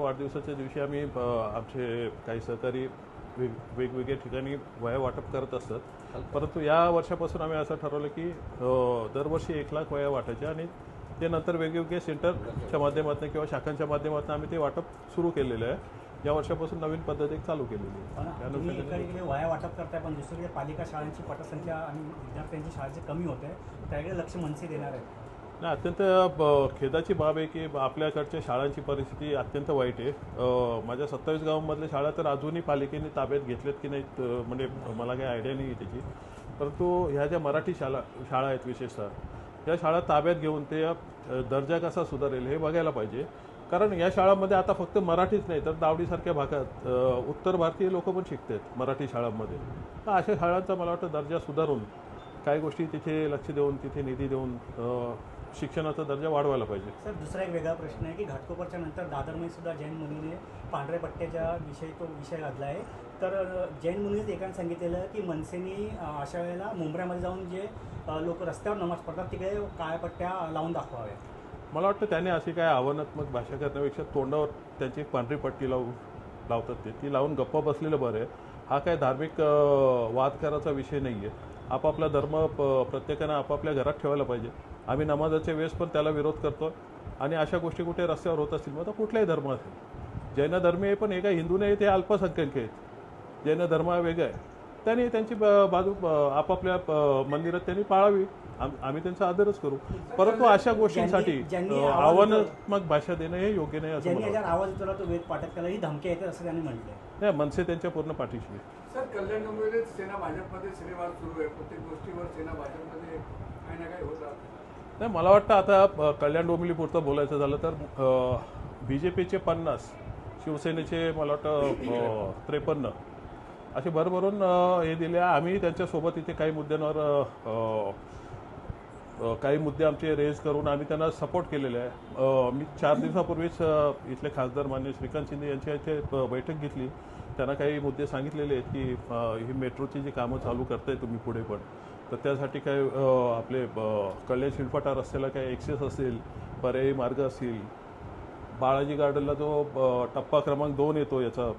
वाढदिवसाच्या दिवशी आम्ही आमचे काही सहकारी वेगवेगळ्या ठिकाणी वह्या वाटप करत असतात. परंतु या वर्षापासून आम्ही असं ठरवलं की दरवर्षी 1,00,000 वह्या वाटायच्या आणि ते नंतर वेगवेगळे सेंटरच्या माध्यमातून किंवा शाखांच्या माध्यमातून आम्ही ते वाटप सुरू केलेलं आहे. या वर्षापासून नवीन पद्धत एक चालू केलेली आहे. तुम्ही एकीकडे वह्या वाटप करताय, पण दुसरीकडे पालिका शाळांची पटसंख्या आणि विद्यार्थ्यांची शाळेची कमी होते, त्याकडे लक्ष मनसे देणार आहे. नाही, अत्यंत खेदाची बाब आहे की आपल्याकडच्या शाळांची परिस्थिती अत्यंत वाईट आहे. माझ्या 27 गावांमधल्या शाळा तर अजूनही पालिकेने ताब्यात घेतल्यात की नाहीत म्हणजे मला काही आयडिया नाही आहे त्याची. परंतु ह्या ज्या मराठी शाळा आहेत विशेषतः या शाळा ताब्यात घेऊन ते दर्जा कसा सुधारेल हे बघायला पाहिजे. कारण या शाळांमध्ये आता फक्त मराठीच नाही तर दावडीसारख्या भागात उत्तर भारतीय लोक पण शिकतात मराठी शाळांमध्ये. तर अशा शाळांचा मला वाटतं दर्जा सुधारून काही गोष्टी तिथे लक्ष देऊन तिथे निधी देऊन शिक्षणाचा दर्जा वाढवायला पाहिजे. सर, दुसरा एक वेगळा प्रश्न आहे की घाटकोपरच्या नंतर दादरमध्ये सुद्धा जैन मुलीने पांढऱ्या पट्ट्याच्या तो विषय लादला आहे. तर जैन मुलीनेच एकाने सांगितलेलं की मनसेनी अशा वेळेला मुंबऱ्यामध्ये जाऊन जे लोक रस्त्यावर नमाज पडतात तिकडे काळ्या पट्ट्या लावून दाखवाव्या. मला वाटतं त्याने अशी काय आव्हानात्मक भाषा करण्यापेक्षा तोंडावर त्यांची एक पांढरी पट्टी लावतात ती लावून गप्पा बसलेलं बरं आहे. हा काय धार्मिक वाद करायचा विषय नाही आहे. आपापला धर्म प्रत्येकानं आपापल्या घरात ठेवायला पाहिजे. आम्ही नमाजाच्या वेळेस पण त्याला विरोध करतो आणि अशा गोष्टी कुठे रस्त्यावर होत असतील मग कुठल्याही धर्म असेल. जैन धर्म आहे पण एका हिंदू नाही, ते अल्पसंख्याक आहेत. जैन धर्म हा वेगळा आहे. त्यांनी त्यांची बाजू आपापल्या मंदिरात त्यांनी पाळावी. आम्ही त्यांचा आदरच करू. परंतु अशा गोष्टींसाठी आव्हानात्मक भाषा देणं हे योग्य नाही असं मला वाटतं. आवाज उचलला तो वेद पाठक त्याला ही धमकी येते असं त्यांनी म्हटलंय. नाही, मनसे त्यांच्या पूर्ण पाठीशी. सर, कल्याण डोंबिवलीत सेना भाजपमध्ये श्रीवाद सुरू आहे. प्रत्येक गोष्टीवर सेना भाजपमध्ये काही ना काही होत राहतं. नाही, मला वाटतं आता कल्याण डोंबिवलीपुरतं बोलायचं झालं तर BJPचे 50, शिवसेनेचे मला वाटतं 53 असे भरभरून हे दिले. आम्ही त्यांच्यासोबत इथे काही मुद्द्यांवर काही मुद्दे आमचे रेज करून आम्ही त्यांना सपोर्ट केलेले आहे. मी 4 दिवसापूर्वीच इथले खासदार मान्य श्रीकांत शिंदे यांच्या इथे बैठक घेतली. त्यांना काही मुद्दे सांगितलेले आहेत की ही मेट्रोची जी कामं चालू करताय तुम्ही पुढे पण तर त्यासाठी काय आपले कल्याण शिलफाटा रस्त्याला काय ॲक्सेस असेल, पर्यायी मार्ग असतील, बाळाजी गार्डनला जो टप्पा क्रमांक 2 येतो याचा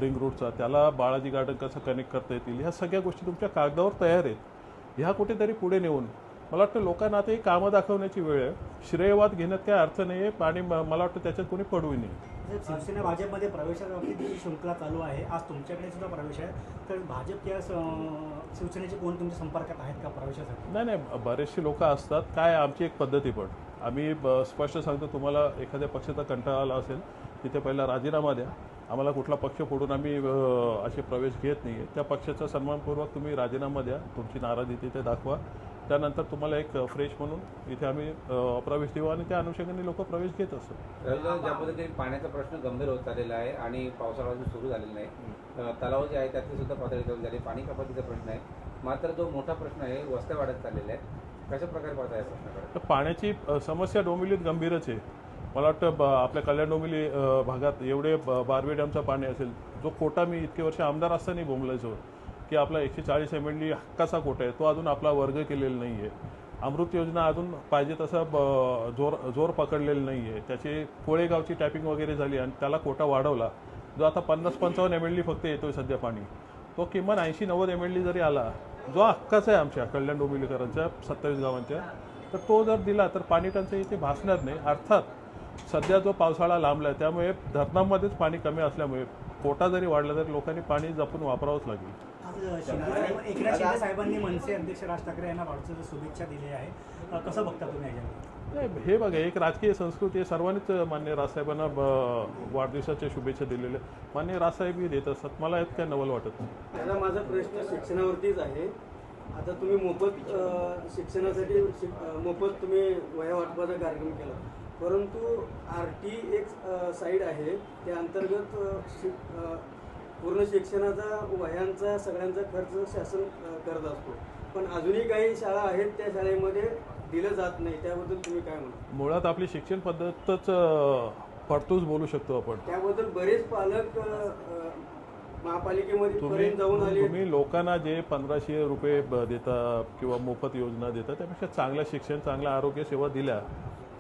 रिंग रूटचा त्याला बाळाजी गार्डन कसं कनेक्ट करता येतील, ह्या सगळ्या गोष्टी तुमच्या कागदावर तयार आहेत. ह्या कुठेतरी पुढे नेऊन मला वाटतं लोकांना आता ही कामं दाखवण्याची वेळ आहे. श्रेयवाद घेण्यात काय अर्थ नाही आहे आणि मला वाटतं त्याच्यात कोणी पडूही नाही. शिवसेना भाजपमध्ये प्रवेशाच्या बाबतीत जी शृंखला चालू आहे, आज तुमच्याकडे सुद्धा प्रवेश आहे, तर भाजप किंवा शिवसेनेचे कोण तुमच्या संपर्कात आहेत का प्रवेशासाठी? नाही, बरेचसे लोक असतात. काय आमची एक पद्धती पण आम्ही स्पष्ट सांगतो, तुम्हाला एखाद्या पक्षाचा कंटाळा आला असेल तिथे पहिला राजीनामा द्या. आम्हाला कुठला पक्ष फोडून आम्ही असे प्रवेश घेत नाही आहे. त्या पक्षाचा सन्मानपूर्वक तुम्ही राजीनामा द्या, तुमची नाराजी तिथे दाखवा. त्यानंतर तुम्हाला एक फ्रेश म्हणून इथे आम्ही प्रवेश देऊ आणि त्या अनुषंगाने लोक प्रवेश घेत असतात. ज्या पद्धतीने पाण्याचा प्रश्न गंभीर होत चाललेला आहे आणि पावसाळा सुरू झालेला नाही, तलाव जे आहे त्यातली सुद्धा पातळी कमी झाली, पाणी कपातीचा प्रश्न आहे. मात्र जो मोठा प्रश्न आहे वस्त्या वाढत चाललेल्या आहे, कशा प्रकारे पाहता या प्रश्नाकडे? तर पाण्याची समस्या डोंबिवलीत गंभीरच आहे. मला वाटतं आपल्या कल्याण डोंबिवली भागात एवढे बारवे डॅमचं पाणी असेल, जो कोटा मी इतके वर्ष आमदार असताना बोंबलायचो की आपला 140 MLD हक्काचा कोटा आहे, तो अजून आपला वर्ग केलेला नाही आहे. अमृत योजना अजून पाहिजे तसं जोर पकडलेलं नाही आहे. त्याची कोळेगावची टॅपिंग वगैरे झाली आणि त्याला कोटा वाढवला, जो आता 50-55 MLD फक्त येतोय सध्या पाणी. तो किमान 80-90 MLD जरी आला, जो हक्काचा आहे आमच्या कल्याण डोंबिवलीकरांच्या 27 गावांच्या, तर तो जर दिला तर पाणी टंचाई इथे भासणार नाही. अर्थात सध्या जो पावसाळा लांबला आहे त्यामुळे धरणांमध्येच पाणी कमी असल्यामुळे कोटा जरी वाढला तरी लोकांनी पाणी जपून वापरावंच लागेल. एकनाथ शिंदे साहेबांनी मनसे अध्यक्ष राज ठाकरे यांना वाढदिवसाच्या शुभेच्छा दिल्या आहे, कसं बघता तुम्ही याच्यामध्ये? नाही, हे बघा, एक राजकीय संस्कृती आहे. सर्वांनीच मान्य राजसाहेबांना वाढदिवसाच्या शुभेच्छा दिलेल्या मान्य राजसाहेबही देत असतात. मला यात काय नवल वाटत नाही. त्याला माझा प्रश्न शिक्षणावरतीच आहे. आता तुम्ही मोफत शिक्षणासाठी मोफत तुम्ही वह्या वाटपाचा कार्यक्रम केला, परंतु RT एक साईड आहे, त्या अंतर्गत पूर्ण शिक्षणाचा वह्यांचा सगळ्यांचा खर्च शासन करत असतो. पण अजूनही काही शाळा आहेत त्या शाळेमध्ये दिलं जात नाही, त्याबद्दल तुम्ही काय म्हणता? मुळात आपली शिक्षण पद्धतच पडतोच बोलू शकतो आपण. त्याबद्दल बरेच पालक महापालिकेमध्ये पर्यंत जाऊन आले. तुम्ही लोकांना जे 1500 रुपये देता किंवा मोफत योजना देता त्यापेक्षा चांगलं शिक्षण, चांगलं आरोग्य सेवा दिल्या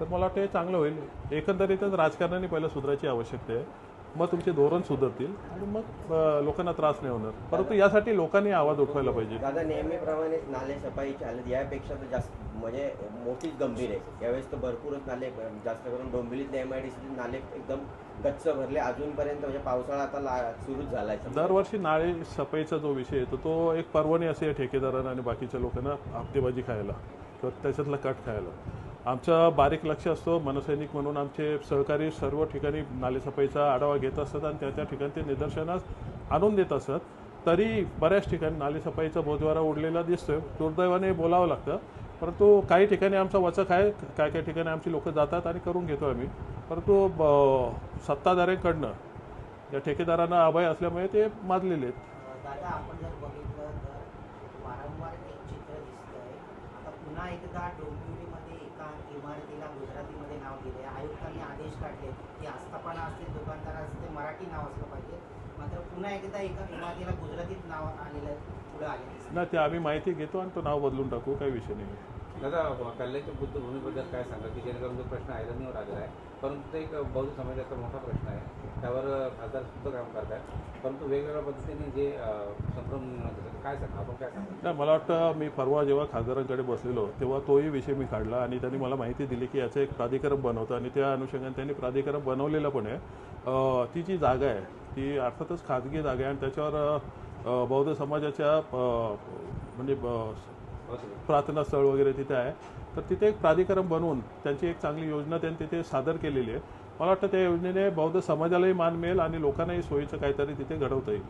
तर मला वाटतं हे चांगलं होईल. एकंदरीतच राजकारणाने पहिलं सुधारायची आवश्यकता आहे, मग तुमचे धोरण सुधारतील आणि मग लोकांना त्रास नाही होणार. परंतु यासाठी लोकांनी आवाज उठवायला पाहिजे. दादा, नेहमीप्रमाणे नाले सफाईची हालत यापेक्षा तर जास्त म्हणजे मोठीच गंभीर आहे. यावेळेस तर भरपूरच नाले, जास्त करून डोंबिवलीतले MIDC नाले एकदम गच्च भरले अजूनपर्यंत. म्हणजे पावसाळा आता सुरूच झालाय. दरवर्षी नाळे सफाईचा जो विषय येतो तो एक पर्वणी असे ठेकेदारांना आणि बाकीच्या लोकांना हप्तेबाजी खायला किंवा त्याच्यातला कट खायला. आमचं बारीक लक्ष असतो. मनसैनिक म्हणून आमचे सहकारी सर्व ठिकाणी नालेसफाईचा आढावा घेत असतात आणि त्या ठिकाणी ते निदर्शनास आणून देत असतात. तरी बऱ्याच ठिकाणी नालेसफाईचा बोजवारा उडलेला दिसतोय. दुर्दैवाने बोलावं लागतं, परंतु काही ठिकाणी आमचा वचक आहे. काही ठिकाणी आमची लोक जातात आणि करून घेतो आम्ही. परंतु सत्ताधाऱ्यांकडनं या ठेकेदारांना अभय असल्यामुळे ते माजलेले आहेत. दादा, आपण जर बघितलं तर वारंवार एक चित्र दिसतंय. आता पुन्हा एकदा डोंबिवलीमध्ये एका इमारतीला गुजरातीमध्ये नाव दिले. आयुक्तांनी आदेश काढले की आस्थापना असतील, दुकानदार असतील, ते मराठी नाव असलं पाहिजे. मात्र पुन्हा एकदा एका इमारतीला गुजरातीत नाव आलेलं पुढे आले नाही, ते आम्ही माहिती घेतो आणि तो नाव बदलून टाकू, काही विषय नाही. दादा, कल्याणच्या बुद्धभूमीबद्दल काय सांगा की जेणेकरून जो प्रश्न ऐरणीवर आलेला आहे, परंतु तो एक बौद्ध समाजाचा मोठा प्रश्न आहे. त्यावर खासदार सुद्धा काम करत आहे, परंतु वेगवेगळ्या पद्धतीने जे संभ्रम काय सांगा, आपण काय सांगा? नाही, मला वाटतं मी परवा जेव्हा खासदारांकडे बसलेलो तेव्हा तोही विषय मी काढला आणि त्यांनी मला माहिती दिली की याचं एक प्राधिकरण बनवतं आणि त्या अनुषंगाने त्यांनी प्राधिकरण बनवलेलं पण आहे. ती जी जागा आहे ती अर्थातच खाजगी जागा आहे आणि त्याच्यावर बौद्ध समाजाच्या म्हणजे प्रार्थना स्थळ वगैरे तिथे आहे. तर तिथे एक प्राधिकरण बनवून त्यांची एक चांगली योजना त्यांनी तिथे सादर केलेली आहे. मला वाटतं त्या योजनेने बौद्ध समाजालाही मान मिळेल आणि लोकांनाही सोयीचं काहीतरी तिथे घडवता येईल.